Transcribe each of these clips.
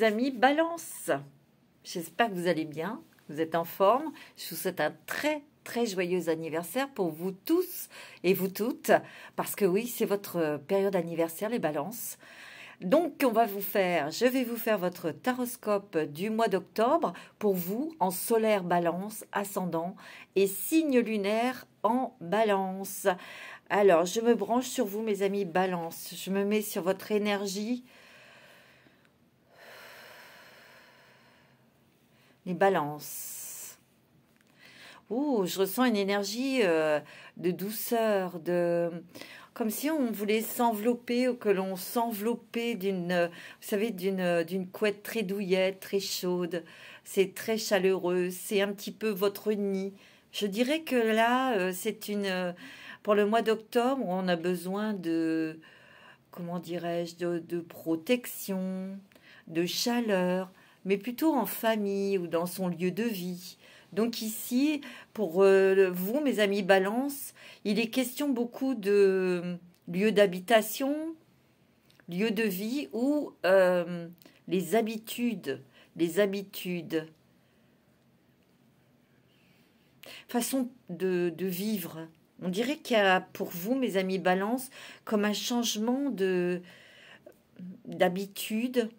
mes amis Balance. J'espère que vous allez bien, vous êtes en forme. Je vous souhaite un très joyeux anniversaire pour vous tous et vous toutes, parce que oui, c'est votre période anniversaire, les Balances. Donc, je vais vous faire votre taroscope du mois d'octobre pour vous en solaire Balance, ascendant et signe lunaire en Balance. Alors, je me branche sur vous, mes amis Balance. Je me mets sur votre énergie. Les Balances. Oh, je ressens une énergie de douceur, comme si on voulait s'envelopper ou que l'on s'enveloppait vous savez, d'une couette très douillette, très chaude. C'est très chaleureux. C'est un petit peu votre nid. Je dirais que là, pour le mois d'octobre, on a besoin de, comment dirais-je, de protection, de chaleur, mais plutôt en famille ou dans son lieu de vie. Donc ici, pour vous, mes amis Balance, il est question beaucoup de lieux d'habitation, lieux de vie ou les habitudes, façon de vivre. On dirait qu'il y a pour vous, mes amis Balance, comme un changement d'habitude.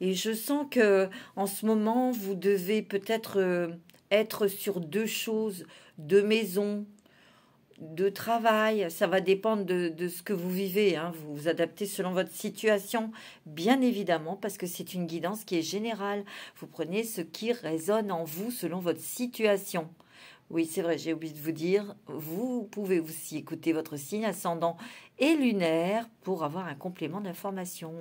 Et je sens que en ce moment, vous devez peut-être être sur deux choses, deux maisons, deux travail. Ça va dépendre de ce que vous vivez, hein. Vous vous adaptez selon votre situation, bien évidemment, parce que c'est une guidance qui est générale. Vous prenez ce qui résonne en vous selon votre situation. Oui, c'est vrai, j'ai oublié de vous dire, vous pouvez aussi écouter votre signe ascendant et lunaire pour avoir un complément d'information.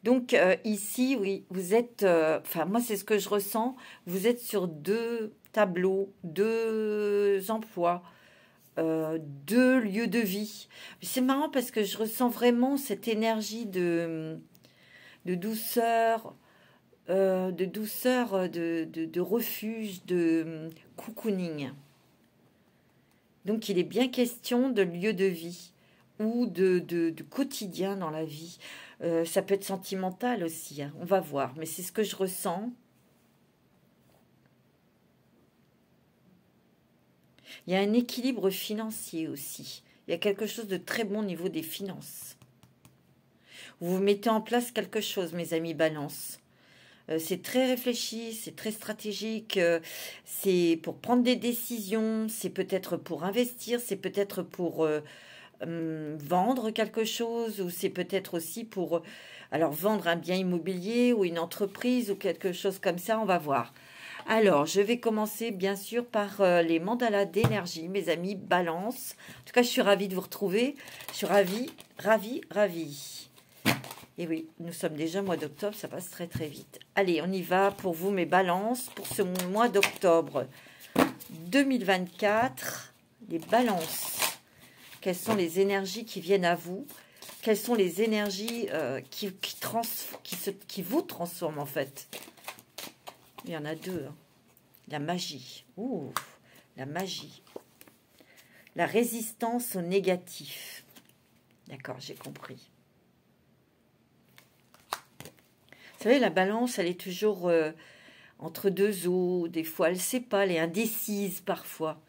Donc ici, oui, vous êtes, enfin moi c'est ce que je ressens, vous êtes sur deux tableaux, deux emplois, deux lieux de vie. C'est marrant parce que je ressens vraiment cette énergie de douceur, de refuge, de cocooning. Donc il est bien question de lieu de vie ou de quotidien dans la vie. Ça peut être sentimental aussi, hein, on va voir, mais c'est ce que je ressens. Il y a un équilibre financier aussi. Il y a quelque chose de très bon au niveau des finances. Vous mettez en place quelque chose, mes amis Balance. C'est très réfléchi, c'est très stratégique, c'est pour prendre des décisions, c'est peut-être pour investir, c'est peut-être pour vendre quelque chose, ou c'est peut-être aussi pour vendre un bien immobilier ou une entreprise ou quelque chose comme ça, on va voir. Alors, je vais commencer bien sûr par les mandalas d'énergie, mes amis Balance. En tout cas, je suis ravie de vous retrouver. Je suis ravie. Et oui, nous sommes déjà au mois d'octobre, ça passe très vite. Allez, on y va pour vous, mes Balances, pour ce mois d'octobre 2024. Les Balances. Quelles sont les énergies qui viennent à vous? Quelles sont les énergies qui vous transforment en fait? Il y en a deux. Hein. La magie. Ouh, la magie. La résistance au négatif. D'accord, j'ai compris. Vous savez, la Balance, elle est toujours entre deux eaux. Des fois, elle ne sait pas, elle est indécise parfois.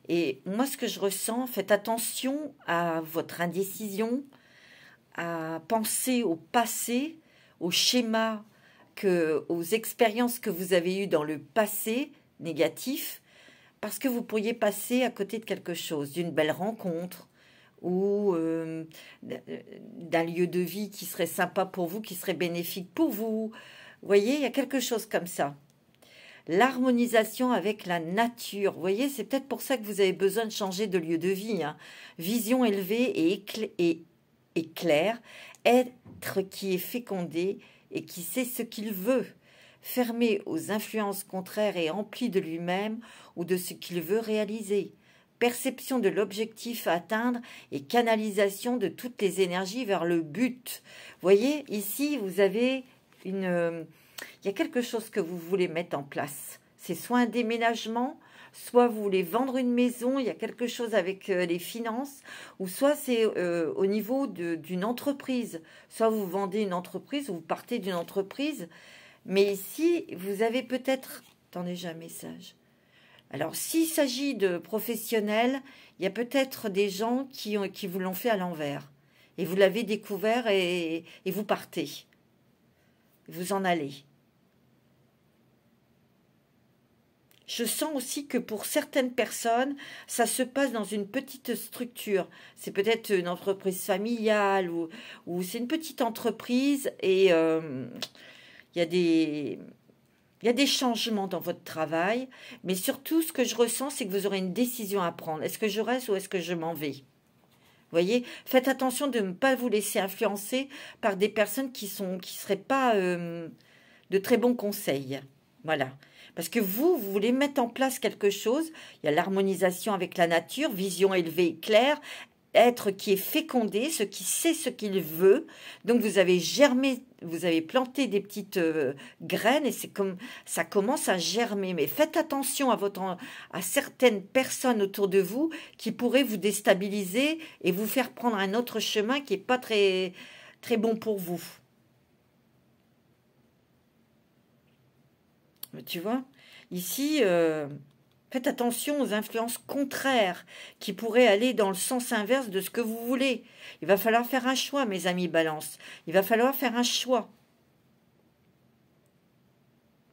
Et moi, ce que je ressens, faites attention à votre indécision, à penser au passé, aux schémas, aux expériences que vous avez eues dans le passé négatif, parce que vous pourriez passer à côté de quelque chose, d'une belle rencontre ou d'un lieu de vie qui serait sympa pour vous, qui serait bénéfique pour vous. Vous voyez, il y a quelque chose comme ça. L'harmonisation avec la nature. Vous voyez, c'est peut-être pour ça que vous avez besoin de changer de lieu de vie. Hein. Vision élevée et claire. Être qui est fécondé et qui sait ce qu'il veut. Fermé aux influences contraires et empli de lui-même ou de ce qu'il veut réaliser. Perception de l'objectif à atteindre et canalisation de toutes les énergies vers le but. Vous voyez, ici, vous avez il y a quelque chose que vous voulez mettre en place. C'est soit un déménagement, soit vous voulez vendre une maison, il y a quelque chose avec les finances, ou soit c'est au niveau d'une entreprise. Soit vous vendez une entreprise, ou vous partez d'une entreprise. Mais ici, vous avez peut-être... Attendez, j'ai un message. Alors, s'il s'agit de professionnels, il y a peut-être des gens qui vous l'ont fait à l'envers. Et vous l'avez découvert et vous partez. Vous en allez. Je sens aussi que pour certaines personnes, ça se passe dans une petite structure. C'est peut-être une entreprise familiale ou c'est une petite entreprise et il y a des changements dans votre travail. Mais surtout, ce que je ressens, c'est que vous aurez une décision à prendre. Est-ce que je reste ou est-ce que je m'en vais? Vous voyez, faites attention de ne pas vous laisser influencer par des personnes qui seraient pas de très bons conseils. Voilà. Parce que vous voulez mettre en place quelque chose. Il y a l'harmonisation avec la nature, vision élevée, claire, être qui est fécondé, ce qui sait ce qu'il veut. Donc vous avez germé, vous avez planté des petites graines et c'est comme ça commence à germer. Mais faites attention à certaines personnes autour de vous qui pourraient vous déstabiliser et vous faire prendre un autre chemin qui n'est pas très, très bon pour vous. Tu vois, ici, faites attention aux influences contraires qui pourraient aller dans le sens inverse de ce que vous voulez. Il va falloir faire un choix, mes amis Balance. Il va falloir faire un choix.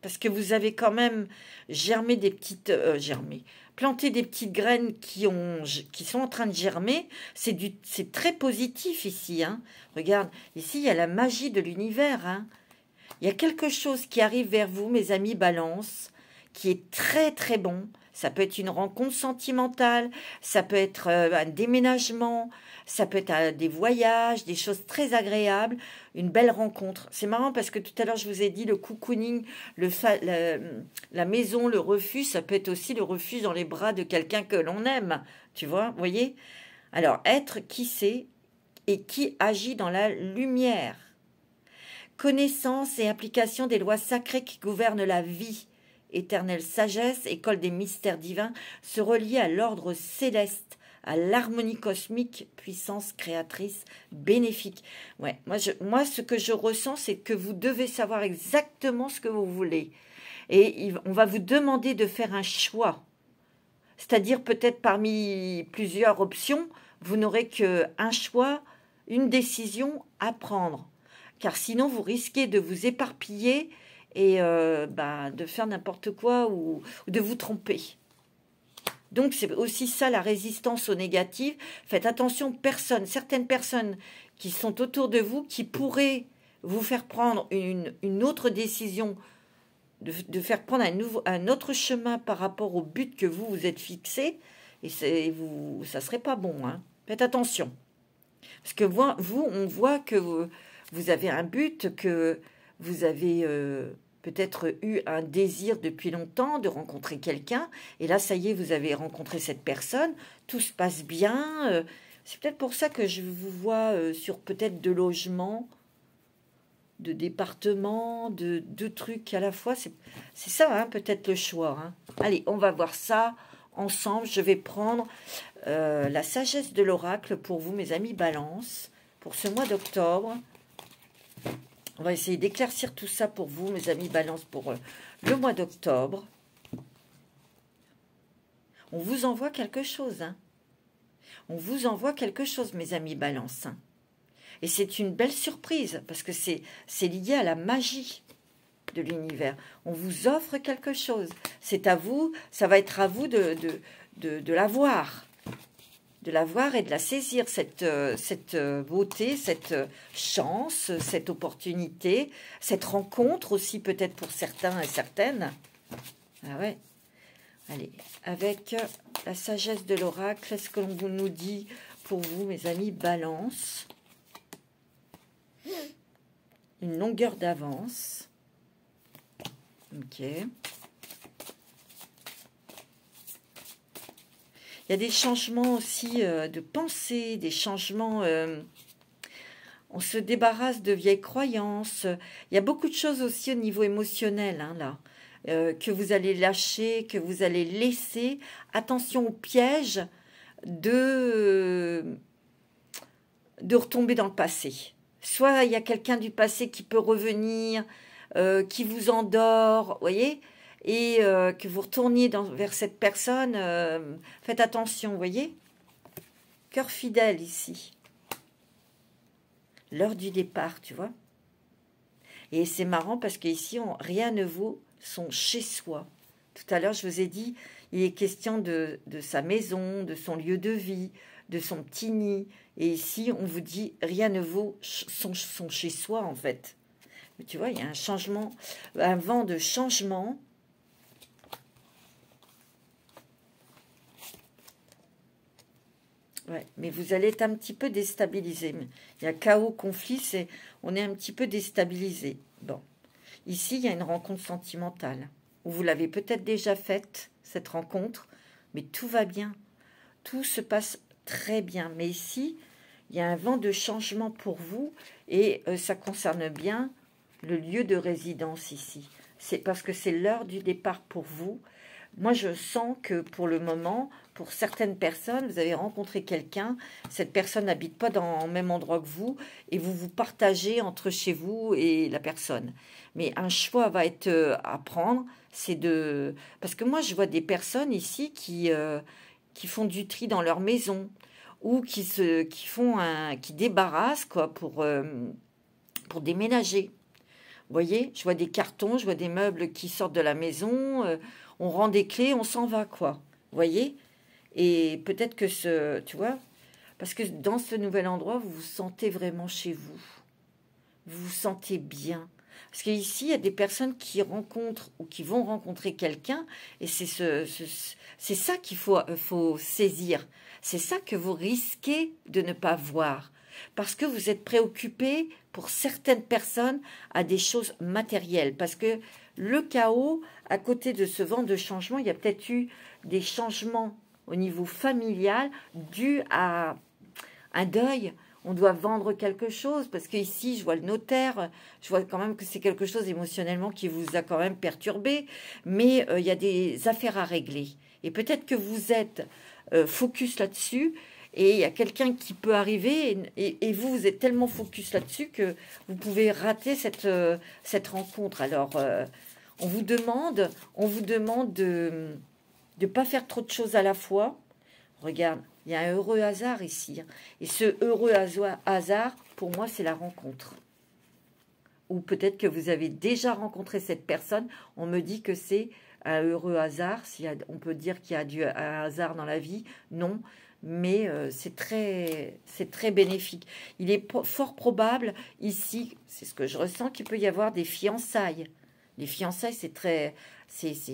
Parce que vous avez quand même germé des petites... planté des petites graines qui sont en train de germer. C'est très positif ici. Hein. Regarde, ici, il y a la magie de l'univers. Hein. Il y a quelque chose qui arrive vers vous, mes amis Balance, qui est très très bon. Ça peut être une rencontre sentimentale, ça peut être un déménagement, ça peut être des voyages, des choses très agréables, une belle rencontre. C'est marrant parce que tout à l'heure je vous ai dit le cocooning, la maison, le refuge, ça peut être aussi le refuge dans les bras de quelqu'un que l'on aime. Tu vois, vous voyez? Alors, être qui c'est et qui agit dans la lumière. Connaissance et application des lois sacrées qui gouvernent la vie. Éternelle sagesse, école des mystères divins, se relier à l'ordre céleste, à l'harmonie cosmique, puissance créatrice, bénéfique. Ouais, moi, ce que je ressens, c'est que vous devez savoir exactement ce que vous voulez. Et on va vous demander de faire un choix. C'est-à-dire peut-être parmi plusieurs options, vous n'aurez qu'un choix, une décision à prendre. Car sinon, vous risquez de vous éparpiller et de faire n'importe quoi ou de vous tromper. Donc, c'est aussi ça, la résistance au négatif. Faites attention, certaines personnes qui sont autour de vous, qui pourraient vous faire prendre une autre décision, de faire prendre un autre chemin par rapport au but que vous vous êtes fixé, et ça ne serait pas bon. Hein. Faites attention. Parce que vous, on voit que vous avez un but, que vous avez peut-être eu un désir depuis longtemps de rencontrer quelqu'un. Et là, ça y est, vous avez rencontré cette personne. Tout se passe bien. C'est peut-être pour ça que je vous vois sur peut-être 2 logements, 2 départements, 2 trucs à la fois. C'est ça, hein, peut-être le choix. Hein. Allez, on va voir ça ensemble. Je vais prendre la sagesse de l'oracle pour vous, mes amis Balance, pour ce mois d'octobre. On va essayer d'éclaircir tout ça pour vous, mes amis Balance, pour le mois d'octobre. On vous envoie quelque chose. Hein. On vous envoie quelque chose, mes amis Balance. Hein. Et c'est une belle surprise, parce que c'est lié à la magie de l'univers. On vous offre quelque chose. C'est à vous, ça va être à vous de la voir. De la voir et de la saisir, cette beauté, cette chance, cette opportunité, cette rencontre aussi peut-être pour certains et certaines. Ah ouais. Allez, avec la sagesse de l'oracle, qu'est-ce que l'on nous dit pour vous, mes amis Balance? Une longueur d'avance. Ok. Il y a des changements aussi de pensée, des changements... on se débarrasse de vieilles croyances. Il y a beaucoup de choses aussi au niveau émotionnel, hein, là. que vous allez lâcher, que vous allez laisser. Attention au piège de retomber dans le passé. Soit il y a quelqu'un du passé qui peut revenir, qui vous endort, vous voyez, et que vous retourniez vers cette personne. Faites attention, vous voyez. Cœur fidèle ici. L'heure du départ, tu vois. Et c'est marrant parce qu'ici, rien ne vaut son chez-soi. Tout à l'heure, je vous ai dit, il est question de sa maison, de son lieu de vie, de son petit nid. Et ici, on vous dit, rien ne vaut son chez-soi, en fait. Mais tu vois, il y a un changement, un vent de changement. Ouais, mais vous allez être un petit peu déstabilisé. Il y a chaos, conflit, on est un petit peu déstabilisé. Bon, ici, il y a une rencontre sentimentale. Où vous l'avez peut-être déjà faite, cette rencontre, mais tout va bien. Tout se passe très bien. Mais ici, il y a un vent de changement pour vous et ça concerne bien le lieu de résidence ici. C'est parce que c'est l'heure du départ pour vous. Moi, je sens que pour le moment, pour certaines personnes, vous avez rencontré quelqu'un, cette personne n'habite pas dans le même endroit que vous, et vous vous partagez entre chez vous et la personne. Mais un choix va être à prendre, c'est de... Parce que moi, je vois des personnes ici qui font du tri dans leur maison, ou qui débarrassent quoi, pour déménager. Vous voyez, je vois des cartons, je vois des meubles qui sortent de la maison, on rend des clés, on s'en va, quoi. Vous voyez? Et peut-être que tu vois, parce que dans ce nouvel endroit, vous vous sentez vraiment chez vous. Vous vous sentez bien. Parce qu'ici, il y a des personnes qui rencontrent ou qui vont rencontrer quelqu'un, et c'est ça qu'il faut saisir. C'est ça que vous risquez de ne pas voir. Parce que vous êtes préoccupé, pour certaines personnes, à des choses matérielles. Parce que le chaos, à côté de ce vent de changement, il y a peut-être eu des changements au niveau familial dus à un deuil. On doit vendre quelque chose, parce qu'ici, je vois le notaire, je vois quand même que c'est quelque chose émotionnellement qui vous a quand même perturbé, mais il y a des affaires à régler. Et peut-être que vous êtes focus là-dessus, et il y a quelqu'un qui peut arriver, et vous êtes tellement focus là-dessus que vous pouvez rater cette rencontre. Alors, on vous demande de ne pas faire trop de choses à la fois. Regarde, il y a un heureux hasard ici. Et ce heureux hasard, pour moi, c'est la rencontre. Ou peut-être que vous avez déjà rencontré cette personne. On me dit que c'est un heureux hasard. On peut dire qu'il y a un hasard dans la vie. Non, mais c'est très bénéfique. Il est fort probable ici, c'est ce que je ressens, qu'il peut y avoir des fiançailles. Les fiançailles, c'est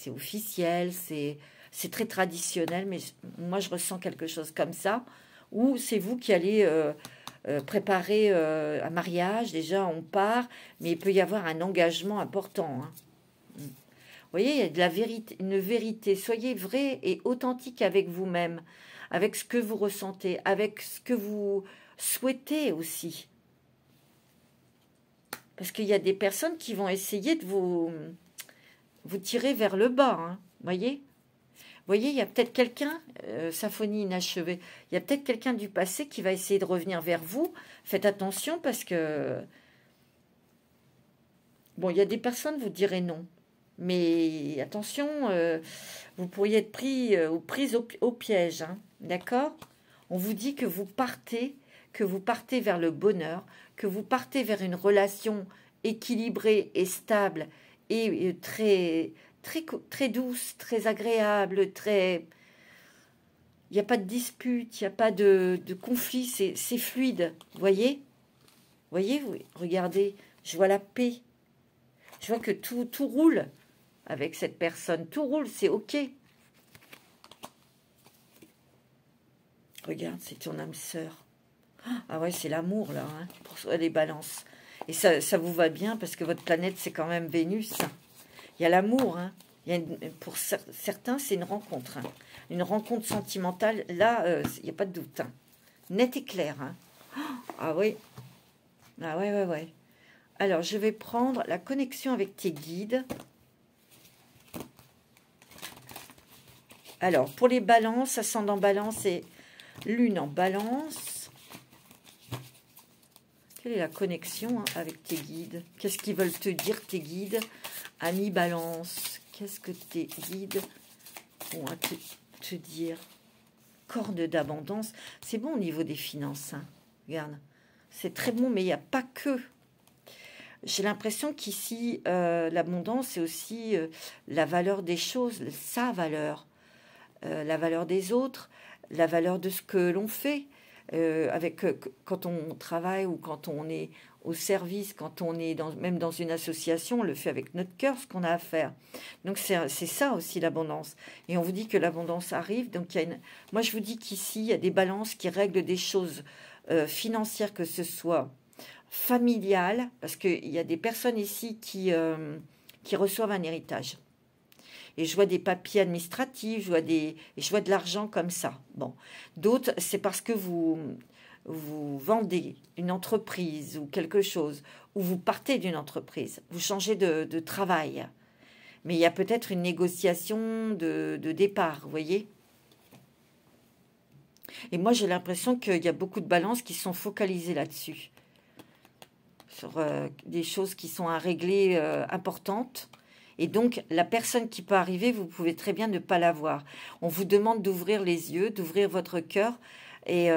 officiel, c'est très traditionnel, mais moi, je ressens quelque chose comme ça, où c'est vous qui allez préparer un mariage. Déjà, on part, mais il peut y avoir un engagement important. Hein. Vous voyez, il y a de la vérité, une vérité. Soyez vrai et authentique avec vous-même, avec ce que vous ressentez, avec ce que vous souhaitez aussi. Parce qu'il y a des personnes qui vont essayer de vous tirer vers le bas. Hein, voyez? Vous voyez, il y a peut-être quelqu'un, symphonie inachevée, il y a peut-être quelqu'un du passé qui va essayer de revenir vers vous. Faites attention parce que... Bon, il y a des personnes, vous direz non. Mais attention, vous pourriez être pris ou prise au piège. Hein, d'accord? On vous dit que vous partez vers le bonheur, que vous partez vers une relation équilibrée et stable et très douce, très agréable, très... Il n'y a pas de dispute, il n'y a pas de conflit, c'est fluide. Vous voyez? Regardez, je vois la paix. Je vois que tout roule avec cette personne. Tout roule, c'est OK. Regarde, c'est ton âme sœur. Ah ouais, c'est l'amour, là, hein, pour les balances. Et ça vous va bien, parce que votre planète, c'est quand même Vénus. Il y a l'amour, hein. Pour certains, c'est une rencontre. Hein. Une rencontre sentimentale, là, il n'y a pas de doute. Hein. Net et clair. Hein. Ah oui. Ah ouais. Alors, je vais prendre la connexion avec tes guides. Alors, pour les balances, ascendant balance et lune en balance. Quelle est la connexion avec tes guides? Qu'est-ce qu'ils veulent te dire, tes guides? Ami balance, qu'est-ce que tes guides vont te dire? Corne d'abondance, c'est bon au niveau des finances. Hein. Regarde, c'est très bon, mais il n'y a pas que. J'ai l'impression qu'ici, l'abondance, c'est aussi la valeur des choses, sa valeur. La valeur des autres, la valeur de ce que l'on fait, quand on travaille ou quand on est au service, quand on est même dans une association, on le fait avec notre cœur, ce qu'on a à faire. Donc c'est ça aussi l'abondance. Et on vous dit que l'abondance arrive. Donc moi je vous dis qu'ici, il y a des balances qui règlent des choses financières, que ce soit familiales, parce qu'il y a des personnes ici qui reçoivent un héritage. Et je vois des papiers administratifs, je vois de l'argent comme ça. Bon, d'autres, c'est parce que vous vendez une entreprise ou quelque chose, ou vous partez d'une entreprise, vous changez de travail. Mais il y a peut-être une négociation de départ, vous voyez. Et moi, j'ai l'impression qu'il y a beaucoup de balances qui sont focalisées là-dessus, sur des choses qui sont à régler importantes. Et donc, la personne qui peut arriver, vous pouvez très bien ne pas la voir. On vous demande d'ouvrir les yeux, d'ouvrir votre cœur. Et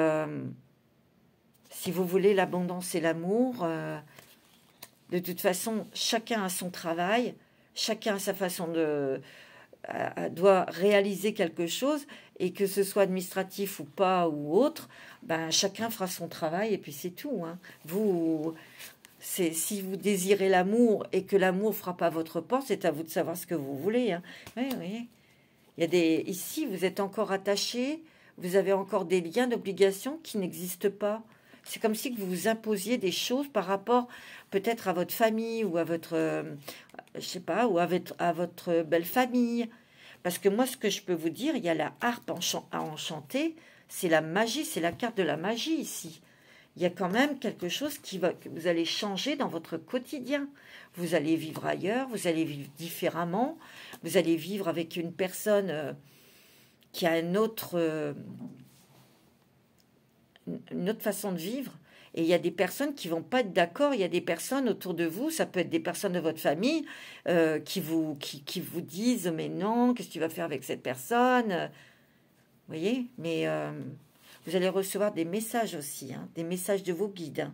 si vous voulez l'abondance et l'amour, de toute façon, chacun a son travail, chacun a sa façon doit réaliser quelque chose. Et que ce soit administratif ou pas ou autre, ben, chacun fera son travail et puis c'est tout. Hein. Si vous désirez l'amour et que l'amour frappe à votre porte, c'est à vous de savoir ce que vous voulez. Hein. Oui, oui. Ici, vous êtes encore attaché, vous avez encore des liens d'obligation qui n'existent pas. C'est comme si vous vous imposiez des choses par rapport peut-être à votre famille ou à votre, je sais pas, ou à votre belle famille. Parce que moi, ce que je peux vous dire, il y a la harpe à enchanter, c'est la magie, c'est la carte de la magie ici. Il y a quand même quelque chose que vous allez changer dans votre quotidien. Vous allez vivre ailleurs, vous allez vivre différemment, vous allez vivre avec une personne qui a une autre façon de vivre. Et il y a des personnes qui vont pas être d'accord. Il y a des personnes autour de vous, ça peut être des personnes de votre famille, qui vous disent « Mais non, qu'est-ce que tu vas faire avec cette personne ?» Vous voyez. Mais vous allez recevoir des messages aussi, hein, des messages de vos guides. Hein.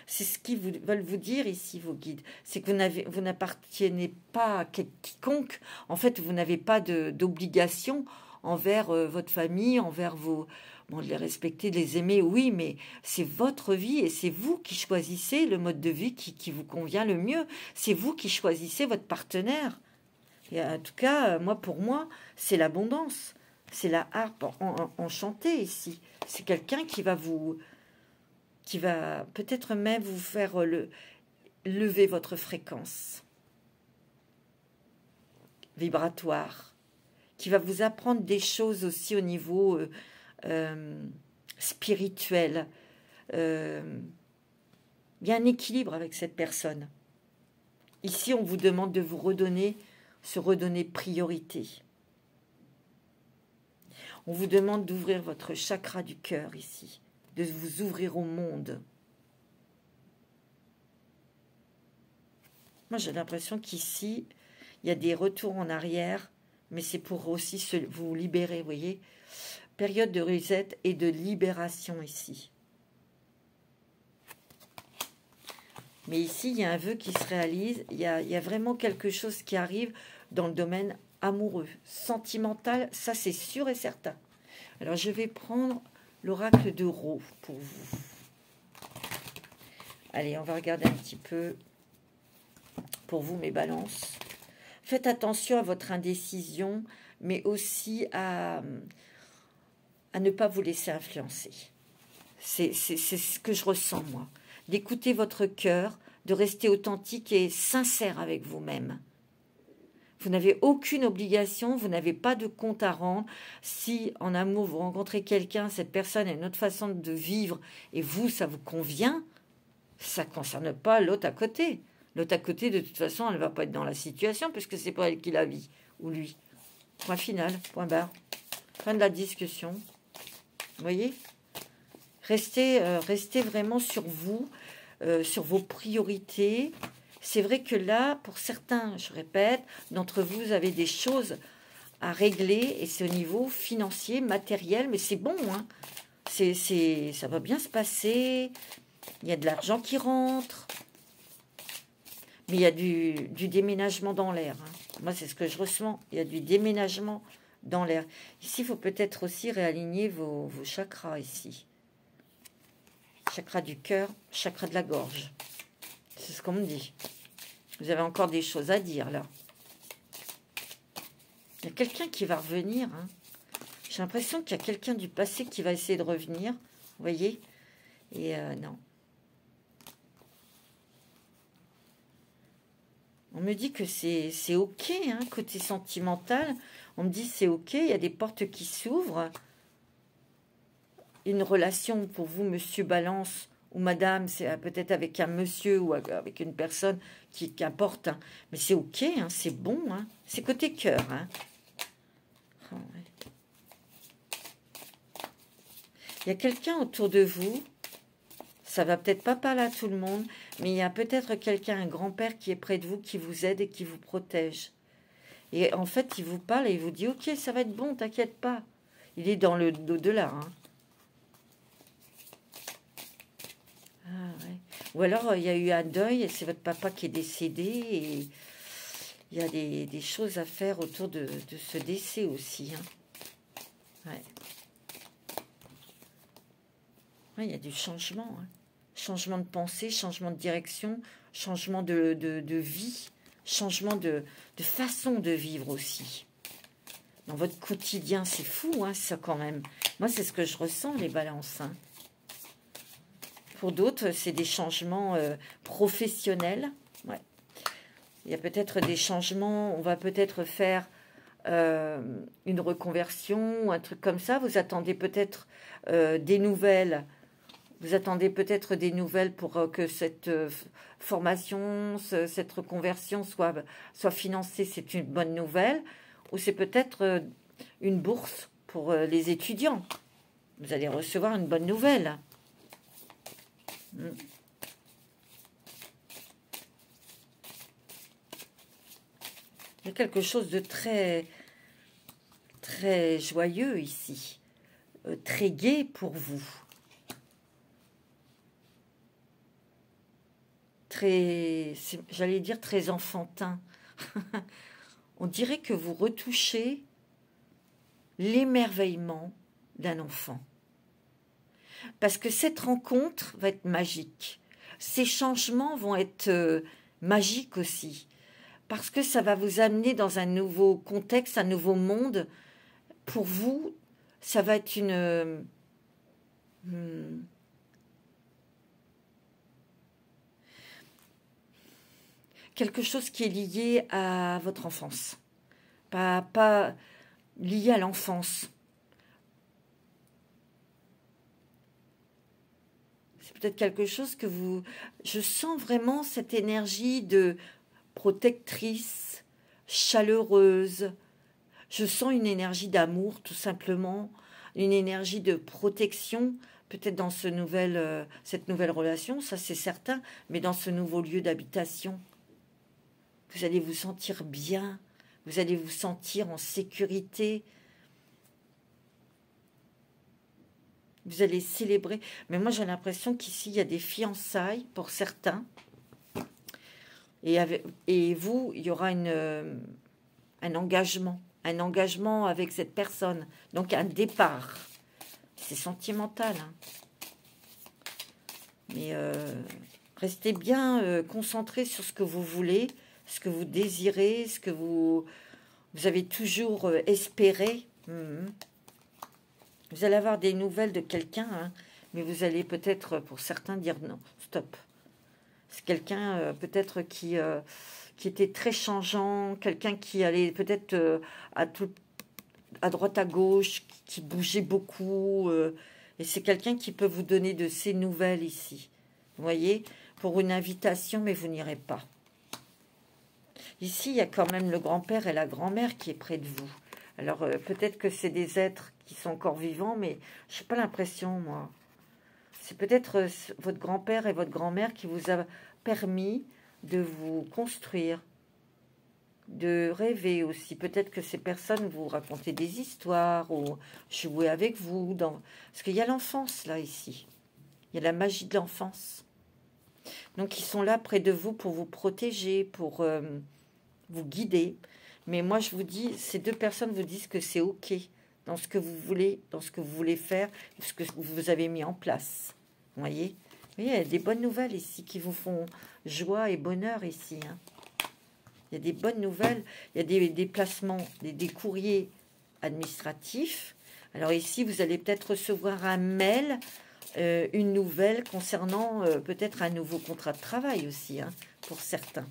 C'est ce qu'ils veulent vous dire ici, vos guides. C'est que vous n'appartenez pas à quiconque. En fait, vous n'avez pas d'obligation envers votre famille, envers vos... Bon, de les respecter, de les aimer, oui, mais c'est votre vie et c'est vous qui choisissez le mode de vie qui vous convient le mieux. C'est vous qui choisissez votre partenaire. Et en tout cas, pour moi, c'est l'abondance. C'est la harpe enchantée ici. C'est quelqu'un qui va peut-être même vous faire lever votre fréquence vibratoire, qui va vous apprendre des choses aussi au niveau spirituel. Il y a un équilibre avec cette personne. Ici, on vous demande de vous se redonner priorité. On vous demande d'ouvrir votre chakra du cœur ici, de vous ouvrir au monde. Moi, j'ai l'impression qu'ici, il y a des retours en arrière, mais c'est pour aussi vous libérer, vous voyez. Période de reset et de libération ici. Mais ici, il y a un vœu qui se réalise, il y a vraiment quelque chose qui arrive dans le domaine amoureux, sentimental, ça c'est sûr et certain. Alors, je vais prendre l'oracle de Rho pour vous. Allez, on va regarder un petit peu pour vous, mes balances. Faites attention à votre indécision, mais aussi à ne pas vous laisser influencer. C'est ce que je ressens, moi. D'écouter votre cœur, de rester authentique et sincère avec vous-même. Vous n'avez aucune obligation, vous n'avez pas de compte à rendre. Si en amour, vous rencontrez quelqu'un, cette personne a une autre façon de vivre et vous, ça vous convient, ça ne concerne pas l'autre à côté. L'autre à côté, de toute façon, elle ne va pas être dans la situation puisque c'est pas elle qui la vit, ou lui. Point final, point barre. Fin de la discussion. Vous voyez? Restez vraiment sur vous, sur vos priorités. C'est vrai que là, pour certains, je répète, d'entre vous, vous avez des choses à régler, et c'est au niveau financier, matériel, mais c'est bon, hein. Ça va bien se passer. Il y a de l'argent qui rentre. Mais il y a du déménagement dans l'air. Hein. Moi, c'est ce que je ressens. Il y a du déménagement dans l'air. Ici, il faut peut-être aussi réaligner vos chakras ici. Chakra du cœur, chakra de la gorge. C'est ce qu'on me dit. Vous avez encore des choses à dire, là. Il y a quelqu'un qui va revenir. Hein. J'ai l'impression qu'il y a quelqu'un du passé qui va essayer de revenir. Vous voyez? Et non. On me dit que c'est OK, hein, côté sentimental. On me dit c'est OK, il y a des portes qui s'ouvrent. Une relation pour vous, monsieur Balance, ou madame, c'est peut-être avec un monsieur ou avec une personne qui importe. Hein. Mais c'est OK, hein, c'est bon. Hein. C'est côté cœur. Hein. Oh, ouais. Il y a quelqu'un autour de vous. Ça va peut-être pas parler à tout le monde, mais il y a peut-être quelqu'un, un grand-père qui est près de vous, qui vous aide et qui vous protège. Et en fait, il vous parle et il vous dit « Ok, ça va être bon, t'inquiète pas. » Il est dans le au-delà. Hein. Ah, ouais. Ou alors, il y a eu un deuil et c'est votre papa qui est décédé et il y a des choses à faire autour de ce décès aussi. Hein. Ouais. Ouais, il y a du changement. Hein. Changement de pensée, changement de direction, changement de vie, changement de façon de vivre aussi. Dans votre quotidien, c'est fou, hein, ça quand même. Moi, c'est ce que je ressens, les balances. Hein. Pour d'autres, c'est des changements professionnels. Ouais. Il y a peut-être des changements, on va peut-être faire une reconversion ou un truc comme ça. Vous attendez peut-être des nouvelles. Vous attendez peut-être des nouvelles pour que cette formation, cette reconversion soit financée. C'est une bonne nouvelle. Ou c'est peut-être une bourse pour les étudiants. Vous allez recevoir une bonne nouvelle. Il y a quelque chose de très, très joyeux ici. Très gai pour vous. Très, j'allais dire très enfantin. On dirait que vous retouchez l'émerveillement d'un enfant. Parce que cette rencontre va être magique. Ces changements vont être magiques aussi. Parce que ça va vous amener dans un nouveau contexte, un nouveau monde. Pour vous, ça va être quelque chose qui est lié à votre enfance. Pas lié à l'enfance. C'est peut-être quelque chose que vous... Je sens vraiment cette énergie de protectrice, chaleureuse. Je sens une énergie d'amour, tout simplement. Une énergie de protection, peut-être dans cette nouvelle relation, ça c'est certain, mais dans ce nouveau lieu d'habitation. Vous allez vous sentir bien, vous allez vous sentir en sécurité. Vous allez célébrer. Mais moi, j'ai l'impression qu'ici, il y a des fiançailles pour certains. Et vous, il y aura un engagement. Un engagement avec cette personne. Donc, un départ. C'est sentimental. Hein. Mais restez bien concentrés sur ce que vous voulez, ce que vous désirez, ce que vous avez toujours espéré. Vous allez avoir des nouvelles de quelqu'un, hein, mais vous allez peut-être, pour certains, dire non, stop. C'est quelqu'un peut-être qui était très changeant, quelqu'un qui allait peut-être à droite, à gauche, qui bougeait beaucoup. Et c'est quelqu'un qui peut vous donner de ces nouvelles ici. Vous voyez, pour une invitation, mais vous n'irez pas. Ici, il y a quand même le grand-père et la grand-mère qui est près de vous. Alors, peut-être que c'est des êtres qui sont encore vivants, mais je n'ai pas l'impression, moi. C'est peut-être votre grand-père et votre grand-mère qui vous a permis de vous construire, de rêver aussi. Peut-être que ces personnes vous racontaient des histoires ou jouaient avec vous. Parce qu'il y a l'enfance, là, ici. Il y a la magie de l'enfance. Donc, ils sont là près de vous pour vous protéger, pour vous guider. Mais moi, je vous dis, ces deux personnes vous disent que c'est OK dans ce que vous voulez, dans ce que vous voulez faire, ce que vous avez mis en place. Vous voyez? Il y a des bonnes nouvelles ici qui vous font joie et bonheur ici. Hein. Il y a des bonnes nouvelles. Il y a des déplacements, des courriers administratifs. Alors ici, vous allez peut-être recevoir un mail, une nouvelle concernant peut-être un nouveau contrat de travail aussi, hein, pour certains.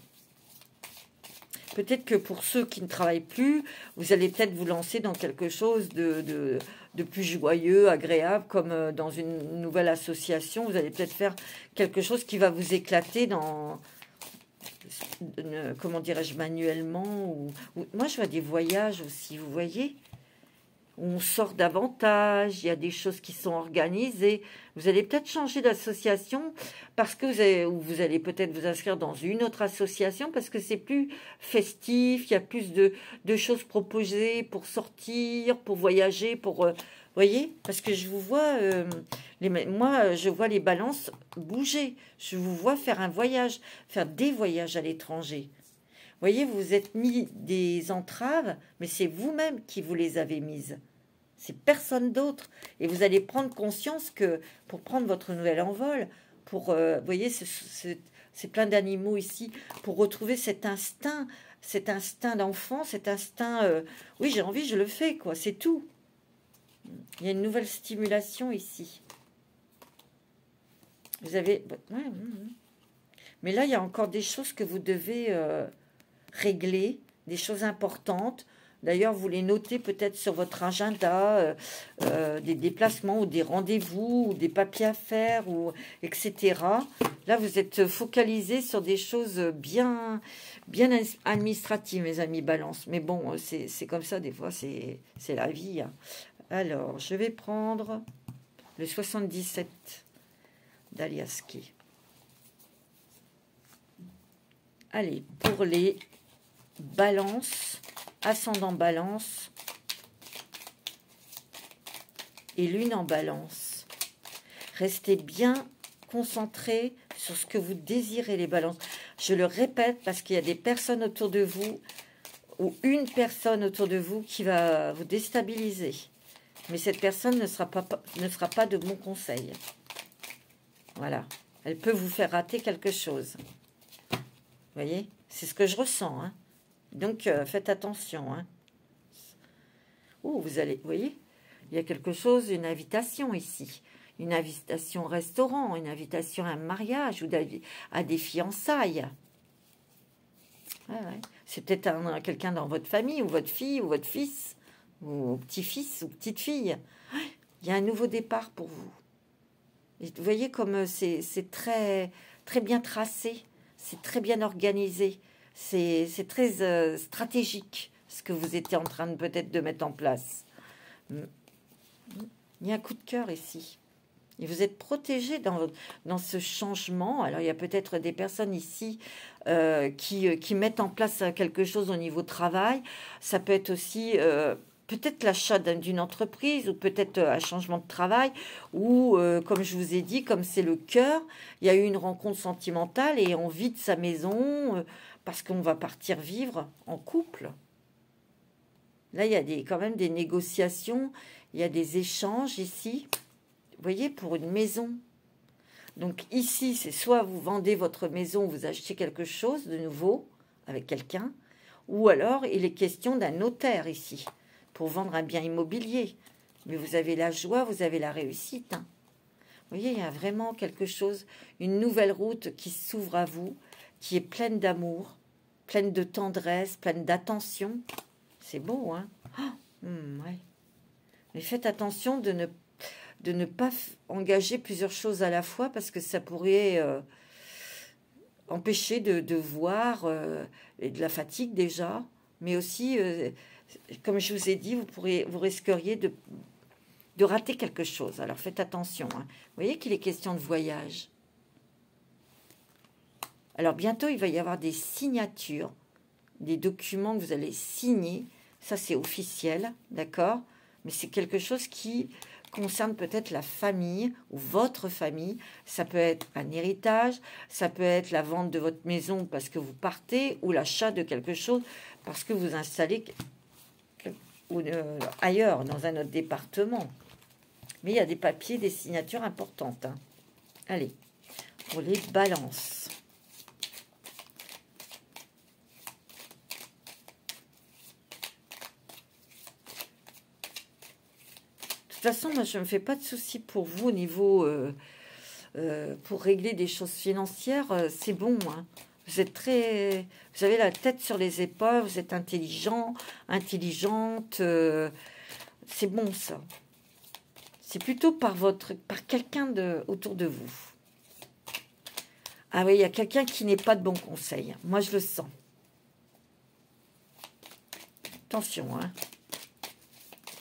Peut-être que pour ceux qui ne travaillent plus, vous allez peut-être vous lancer dans quelque chose de plus joyeux, agréable, comme dans une nouvelle association. Vous allez peut-être faire quelque chose qui va vous éclater dans, comment dirais-je, manuellement. Moi, je vois des voyages aussi, vous voyez, où on sort davantage, il y a des choses qui sont organisées. Vous allez peut-être changer d'association parce que vous allez peut-être vous inscrire dans une autre association parce que c'est plus festif, il y a plus de choses proposées pour sortir, pour voyager, pour... voyez, parce que je vous vois, moi, je vois les balances bouger. Je vous vois faire un voyage, faire des voyages à l'étranger. Vous voyez, vous vous êtes mis des entraves, mais c'est vous-même qui vous les avez mises. C'est personne d'autre. Et vous allez prendre conscience que pour prendre votre nouvel envol, pour, vous voyez, c'est plein d'animaux ici, pour retrouver cet instinct d'enfant, cet instinct, oui, j'ai envie, je le fais, quoi, c'est tout. Il y a une nouvelle stimulation ici. Vous avez... Ouais, mais là, il y a encore des choses que vous devez régler, des choses importantes. D'ailleurs, vous les notez peut-être sur votre agenda, des déplacements ou des rendez-vous, ou des papiers à faire, ou, etc. Là, vous êtes focalisé sur des choses bien administratives, mes amis Balance. Mais bon, c'est comme ça, des fois, c'est la vie. Hein. Alors, je vais prendre le 77 d'Aliaski. Allez, pour les Balance, ascendant Balance et lune en Balance. Restez bien concentrés sur ce que vous désirez, les Balances. Je le répète parce qu'il y a des personnes autour de vous ou une personne autour de vous qui va vous déstabiliser. Mais cette personne ne sera pas de bon conseil. Voilà. Elle peut vous faire rater quelque chose. Vous voyez? C'est ce que je ressens. Hein. Donc, faites attention. Hein. Oh, vous voyez? Il y a quelque chose, une invitation ici. Une invitation au restaurant, une invitation à un mariage ou à des fiançailles. Ouais, ouais. C'est peut-être quelqu'un dans votre famille, ou votre fille, ou votre fils, ou petit-fils, ou petite-fille. Il y a un nouveau départ pour vous. Et vous voyez comme c'est très, très bien tracé, c'est très bien organisé, c'est très stratégique ce que vous étiez en train de peut-être de mettre en place. Il y a un coup de cœur ici. Et vous êtes protégé dans ce changement. Alors, il y a peut-être des personnes ici qui mettent en place quelque chose au niveau travail. Ça peut être aussi peut-être l'achat d'une entreprise ou peut-être un changement de travail. Ou, comme je vous ai dit, comme c'est le cœur, il y a eu une rencontre sentimentale et on vide sa maison parce qu'on va partir vivre en couple. Là, il y a quand même des négociations, il y a des échanges ici. Vous voyez, pour une maison. Donc ici, c'est soit vous vendez votre maison, vous achetez quelque chose de nouveau avec quelqu'un, ou alors il est question d'un notaire ici, pour vendre un bien immobilier. Mais vous avez la joie, vous avez la réussite. Hein. Vous voyez, il y a vraiment quelque chose, une nouvelle route qui s'ouvre à vous, qui est pleine d'amour, pleine de tendresse, pleine d'attention. C'est beau, hein? Oh, ouais. Mais faites attention de ne pas engager plusieurs choses à la fois parce que ça pourrait empêcher de voir et de la fatigue déjà, mais aussi, comme je vous ai dit, vous risqueriez de rater quelque chose. Alors faites attention. Hein. Vous voyez qu'il est question de voyage. Alors bientôt, il va y avoir des signatures, des documents que vous allez signer. Ça, c'est officiel, d'accord? Mais c'est quelque chose qui concerne peut-être la famille ou votre famille. Ça peut être un héritage, ça peut être la vente de votre maison parce que vous partez ou l'achat de quelque chose parce que vous installez ailleurs, dans un autre département. Mais il y a des papiers, des signatures importantes. Hein. Allez, pour les balances. De toute façon, moi, je ne me fais pas de soucis pour vous au niveau... pour régler des choses financières, c'est bon. Hein. Vous êtes vous avez la tête sur les épaules, vous êtes intelligent, intelligente. C'est bon, ça. C'est plutôt par quelqu'un autour de vous. Ah oui, il y a quelqu'un qui n'est pas de bon conseil. Moi, je le sens. Attention, hein.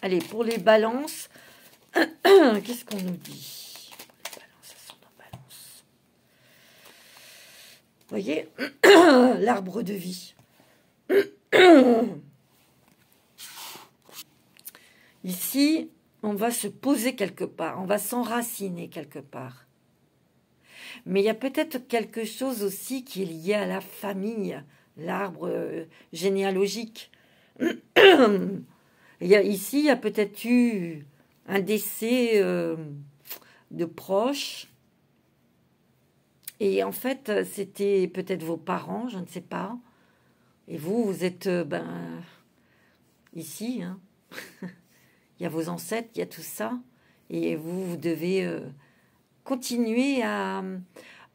Allez, pour les balances, qu'est-ce qu'on nous dit? Les balances, elles sont dans balance. Vous voyez, l'arbre de vie. Ici, on va se poser quelque part, on va s'enraciner quelque part. Mais il y a peut-être quelque chose aussi qui est lié à la famille, l'arbre généalogique. Ici, il y a peut-être eu un décès de proches. Et en fait, c'était peut-être vos parents, je ne sais pas. Et vous êtes ici. Hein. Il y a vos ancêtres, il y a tout ça. Et vous devez continuer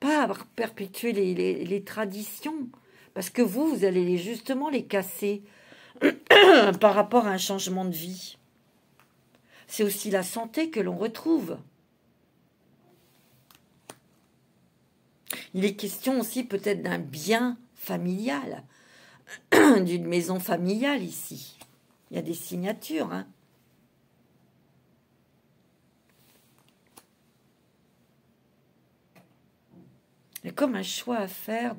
pas à perpétuer les traditions. Parce que vous allez justement les casser par rapport à un changement de vie. C'est aussi la santé que l'on retrouve. Il est question aussi peut-être d'un bien familial, d'une maison familiale ici. Il y a des signatures. Hein. Il y a comme un choix à faire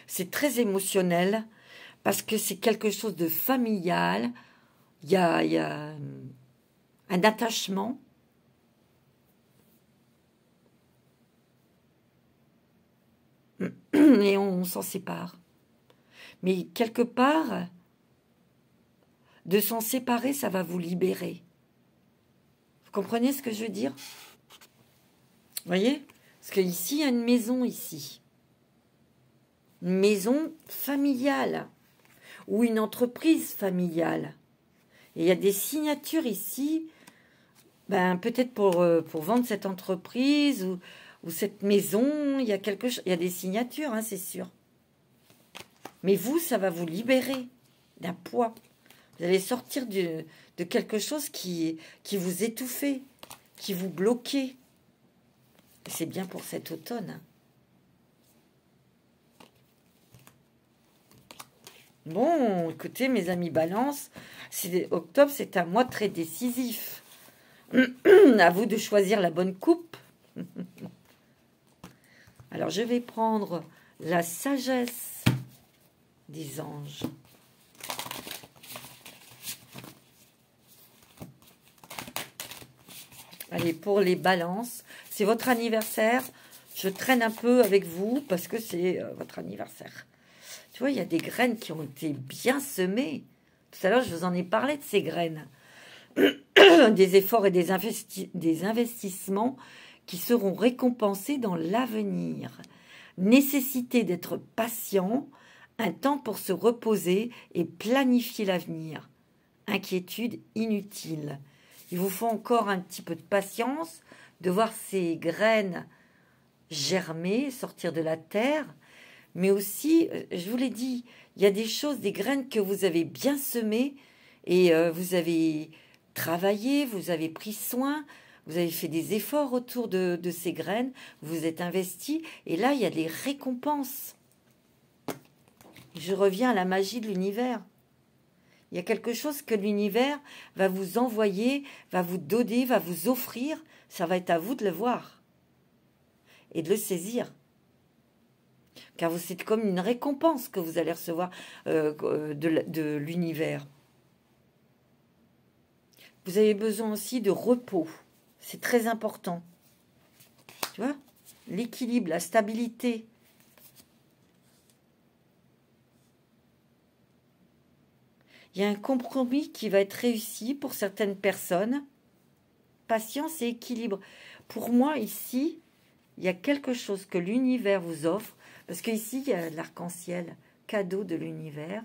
C'est très émotionnel parce que c'est quelque chose de familial. Il y a un attachement. Et on s'en sépare. Mais quelque part, de s'en séparer, ça va vous libérer. Vous comprenez ce que je veux dire? Vous voyez? Parce qu'ici, il y a une maison ici. Une maison familiale. Ou une entreprise familiale. Et il y a des signatures ici, peut-être pour vendre cette entreprise ou cette maison, il y a des signatures, hein, c'est sûr. Mais vous, ça va vous libérer d'un poids. Vous allez sortir de quelque chose qui vous étouffait, qui vous bloquait. C'est bien pour cet automne. Hein. Bon, écoutez, mes amis Balance, octobre, c'est un mois très décisif. À vous de choisir la bonne coupe. Alors, je vais prendre la sagesse des anges. Allez, pour les balances, c'est votre anniversaire. Je traîne un peu avec vous parce que c'est votre anniversaire. Tu vois, il y a des graines qui ont été bien semées. Tout à l'heure, je vous en ai parlé de ces graines. Des efforts et des investissements qui seront récompensés dans l'avenir. Nécessité d'être patient, un temps pour se reposer et planifier l'avenir. Inquiétude inutile. Il vous faut encore un petit peu de patience, de voir ces graines germer, sortir de la terre. Mais aussi, je vous l'ai dit, il y a des choses, des graines que vous avez bien semées et vous avez travaillé, vous avez pris soin, vous avez fait des efforts autour de ces graines, vous êtes investi et là, il y a des récompenses. Je reviens à la magie de l'univers. Il y a quelque chose que l'univers va vous envoyer, va vous donner, va vous offrir. Ça va être à vous de le voir et de le saisir. Car c'est comme une récompense que vous allez recevoir de l'univers. Vous avez besoin aussi de repos. C'est très important. Tu vois? L'équilibre, la stabilité. Il y a un compromis qui va être réussi pour certaines personnes. Patience et équilibre. Pour moi, ici, il y a quelque chose que l'univers vous offre. Parce qu'ici, il y a l'arc-en-ciel, cadeau de l'univers.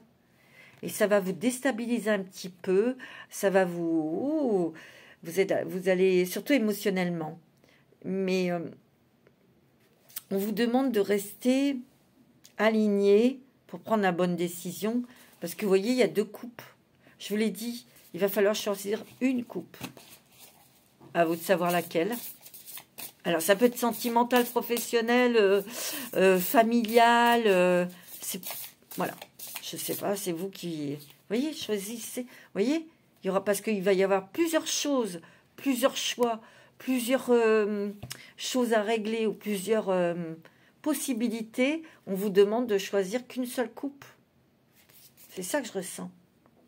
Et ça va vous déstabiliser un petit peu. Ça va vous... vous allez, surtout émotionnellement. Mais on vous demande de rester aligné pour prendre la bonne décision. Parce que vous voyez, il y a 2 coupes. Je vous l'ai dit, il va falloir choisir une coupe. À vous de savoir laquelle. Alors, ça peut être sentimental, professionnel, familial. Voilà. Je ne sais pas, c'est vous qui... Vous voyez, choisissez. Vous voyez, il y aura, parce qu'il va y avoir plusieurs choses, plusieurs choix, plusieurs choses à régler ou plusieurs possibilités. On vous demande de choisir qu'une seule coupe. C'est ça que je ressens.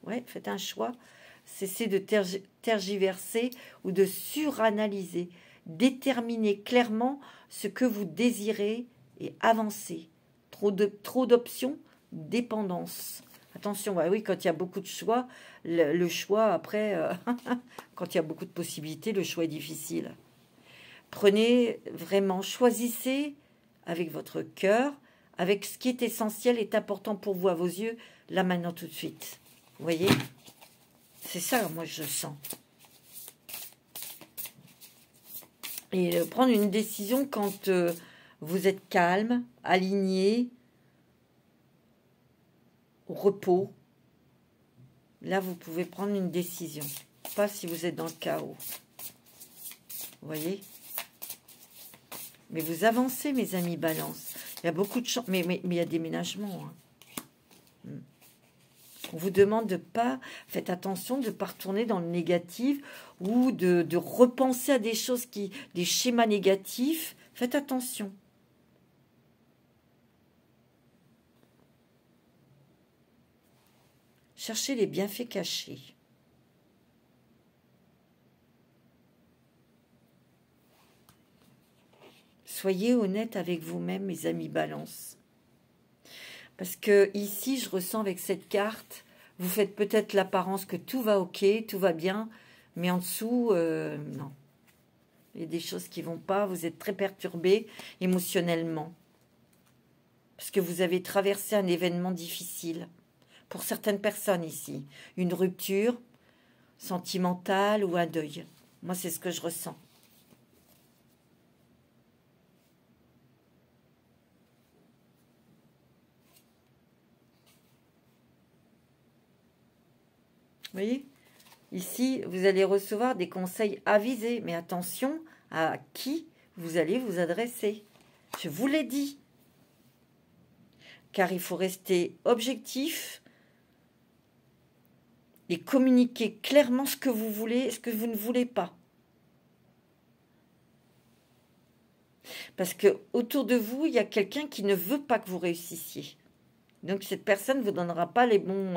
Ouais, faites un choix. Cessez de tergiverser ou de suranalyser. Déterminez clairement ce que vous désirez et avancez. Trop d'options, dépendance. Attention, bah oui, quand il y a beaucoup de choix, le choix après, quand il y a beaucoup de possibilités, le choix est difficile. Prenez vraiment, choisissez avec votre cœur, avec ce qui est essentiel, est important pour vous à vos yeux, là maintenant tout de suite. Vous voyez? C'est ça, moi, je sens. Et prendre une décision quand vous êtes calme, aligné, au repos. Là, vous pouvez prendre une décision. Pas si vous êtes dans le chaos. Vous voyez? Mais vous avancez, mes amis Balance. Il y a beaucoup de chances. Mais il y a des ménagements. Hein. On vous demande de pas... Faites attention de ne pas retourner dans le négatif ou de repenser à des choses des schémas négatifs. Faites attention. Cherchez les bienfaits cachés. Soyez honnête avec vous-même, mes amis Balance. Parce que ici, je ressens avec cette carte, vous faites peut-être l'apparence que tout va ok, tout va bien, mais en dessous, non. Il y a des choses qui ne vont pas, vous êtes très perturbé émotionnellement. Parce que vous avez traversé un événement difficile. Pour certaines personnes ici, une rupture sentimentale ou un deuil. Moi, c'est ce que je ressens. Vous voyez? Ici, vous allez recevoir des conseils avisés. Mais attention à qui vous allez vous adresser. Je vous l'ai dit. Car il faut rester objectif et communiquer clairement ce que vous voulez et ce que vous ne voulez pas. Parce que autour de vous, il y a quelqu'un qui ne veut pas que vous réussissiez. Donc cette personne ne vous donnera pas les bons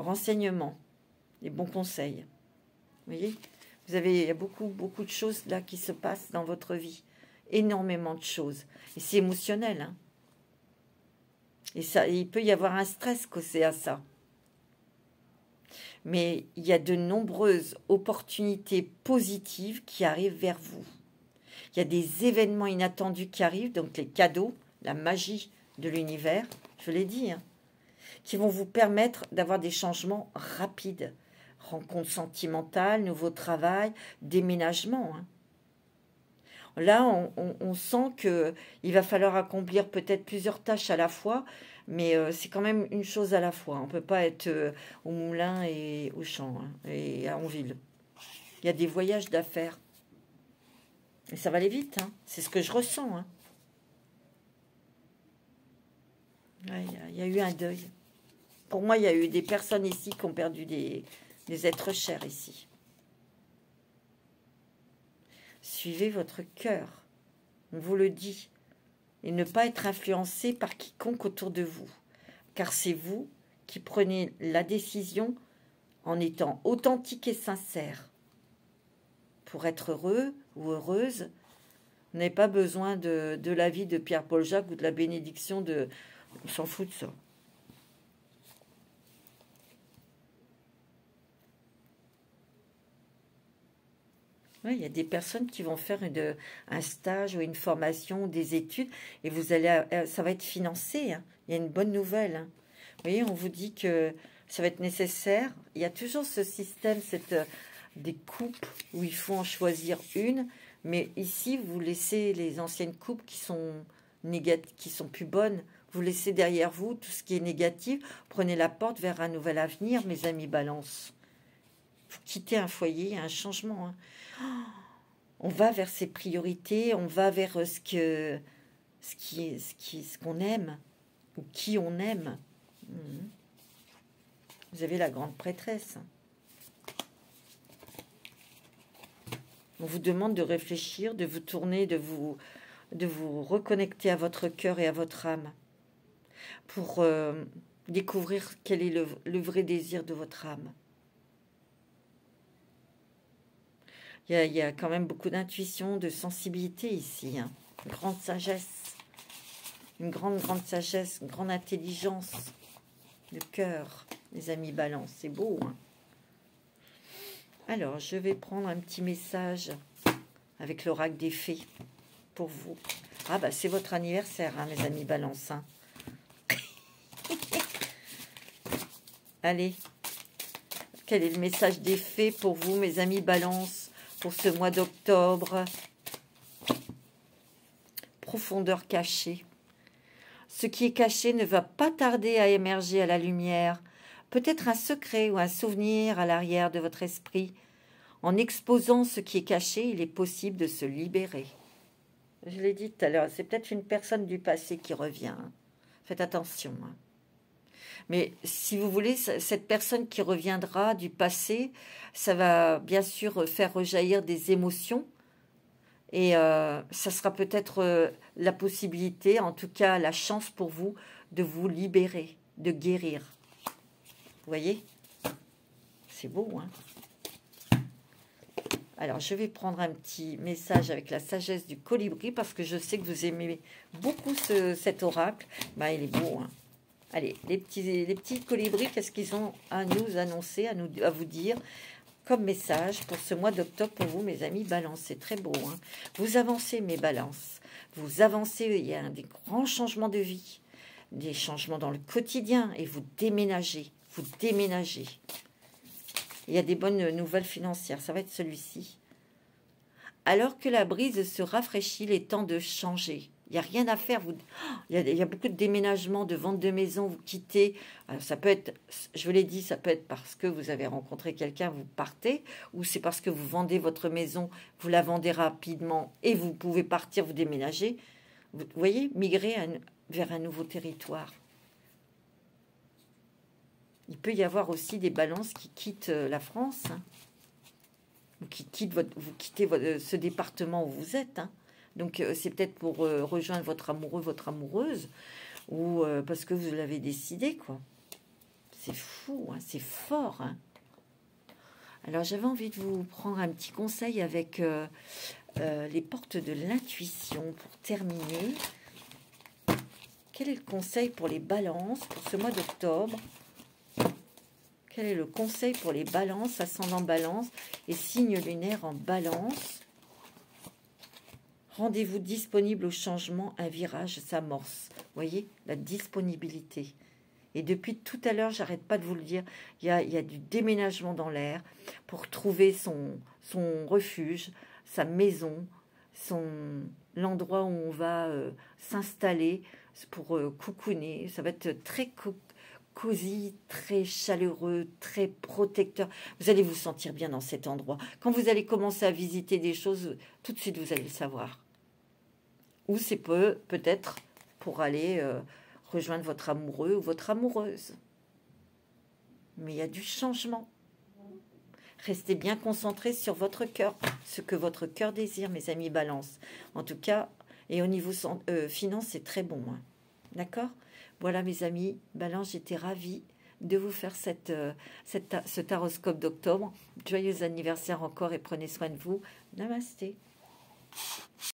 renseignements, les bons conseils. Vous voyez? Il y a beaucoup de choses là qui se passent dans votre vie. Énormément de choses. Et c'est émotionnel. Hein? Et ça, il peut y avoir un stress causé à ça. Mais il y a de nombreuses opportunités positives qui arrivent vers vous. Il y a des événements inattendus qui arrivent, donc les cadeaux, la magie de l'univers, je l'ai dit, hein, qui vont vous permettre d'avoir des changements rapides. Rencontres sentimentales, nouveau travail, déménagement. Hein. Là, on sent qu'il va falloir accomplir peut-être plusieurs tâches à la fois, mais c'est quand même une chose à la fois. On ne peut pas être au moulin et au champ, hein, et en ville. Il y a des voyages d'affaires. Et ça va aller vite, hein. C'est ce que je ressens. Hein. Ouais, il y a eu un deuil. Pour moi, il y a eu des personnes ici qui ont perdu des êtres chers ici. Suivez votre cœur. On vous le dit. Et ne pas être influencé par quiconque autour de vous. Car c'est vous qui prenez la décision en étant authentique et sincère. Pour être heureux ou heureuse, vous n'avez pas besoin de l'avis de Pierre-Paul Jacques ou de la bénédiction de... On s'en fout de ça. Oui, il y a des personnes qui vont faire un stage ou une formation, des études, et vous allez, ça va être financé. Hein. Il y a une bonne nouvelle. Hein. Vous voyez, on vous dit que ça va être nécessaire. Il y a toujours ce système, des coupes où il faut en choisir une, mais ici, vous laissez les anciennes coupes qui sont qui sont plus bonnes. Vous laissez derrière vous tout ce qui est négatif. Prenez la porte vers un nouvel avenir, mes amis Balance. Vous quittez un foyer, il y a un changement. Hein. On va vers ses priorités, on va vers ce qu'on aime ou qui on aime. Vous avez la grande prêtresse. On vous demande de réfléchir, de vous tourner, de vous reconnecter à votre cœur et à votre âme pour découvrir quel est le vrai désir de votre âme. Il y a quand même beaucoup d'intuition, de sensibilité ici. Hein. Une grande sagesse. Une grande sagesse, une grande intelligence. Le cœur, les amis Balance. C'est beau. Hein. Alors, je vais prendre un petit message avec l'oracle des fées pour vous. Ah, bah, c'est votre anniversaire, hein, mes amis Balance. Hein. Allez. Quel est le message des fées pour vous, mes amis Balance, pour ce mois d'octobre? Profondeur cachée. Ce qui est caché ne va pas tarder à émerger à la lumière. Peut-être un secret ou un souvenir à l'arrière de votre esprit. En exposant ce qui est caché, il est possible de se libérer. Je l'ai dit tout à l'heure, c'est peut-être une personne du passé qui revient. Hein. Faites attention. Hein. Mais si vous voulez, cette personne qui reviendra du passé, ça va bien sûr faire rejaillir des émotions. Et ça sera peut-être la possibilité, en tout cas la chance pour vous, de vous libérer, de guérir. Vous voyez? C'est beau, hein? Alors, je vais prendre un petit message avec la sagesse du colibri, parce que je sais que vous aimez beaucoup cet oracle. Ben, il est beau, hein? Allez, les petits colibris, qu'est-ce qu'ils ont à nous annoncer, à vous dire comme message pour ce mois d'octobre pour vous, mes amis Balance? C'est très beau. Hein. Vous avancez, mes Balances. Vous avancez, il y a des grands changements de vie, des changements dans le quotidien, et vous déménagez. Vous déménagez. Il y a des bonnes nouvelles financières. Ça va être celui-ci. Alors que la brise se rafraîchit, il est temps de changer. Il n'y a rien à faire. Il y a beaucoup de déménagements, de ventes de maisons. Vous quittez. Alors ça peut être, je vous l'ai dit, ça peut être parce que vous avez rencontré quelqu'un, vous partez, ou c'est parce que vous vendez votre maison, vous la vendez rapidement et vous pouvez partir, vous déménager. Vous voyez, migrer vers un nouveau territoire. Il peut y avoir aussi des balances qui quittent la France, hein, ou qui quittent vous quittez ce département où vous êtes. Hein. Donc, c'est peut-être pour rejoindre votre amoureux, votre amoureuse, ou parce que vous l'avez décidé, quoi. C'est fou, hein, c'est fort. Hein. Alors, j'avais envie de vous prendre un petit conseil avec les portes de l'intuition pour terminer. Quel est le conseil pour les balances pour ce mois d'octobre? Quel est le conseil pour les balances, ascendant balance et signe lunaire en balance? Rendez-vous disponible au changement, un virage s'amorce. Vous voyez, la disponibilité. Et depuis tout à l'heure, j'arrête pas de vous le dire, il y a du déménagement dans l'air pour trouver son refuge, sa maison, l'endroit où on va s'installer pour coucouner. Ça va être très cosy, très chaleureux, très protecteur. Vous allez vous sentir bien dans cet endroit. Quand vous allez commencer à visiter des choses, tout de suite, vous allez le savoir. Ou c'est peut-être pour aller rejoindre votre amoureux ou votre amoureuse. Mais il y a du changement. Restez bien concentrés sur votre cœur, ce que votre cœur désire, mes amis Balance. En tout cas, et au niveau finance, c'est très bon. Hein. D'accord? Voilà, mes amis Balance, j'étais ravie de vous faire ce taroscope d'octobre. Joyeux anniversaire encore et prenez soin de vous. Namasté.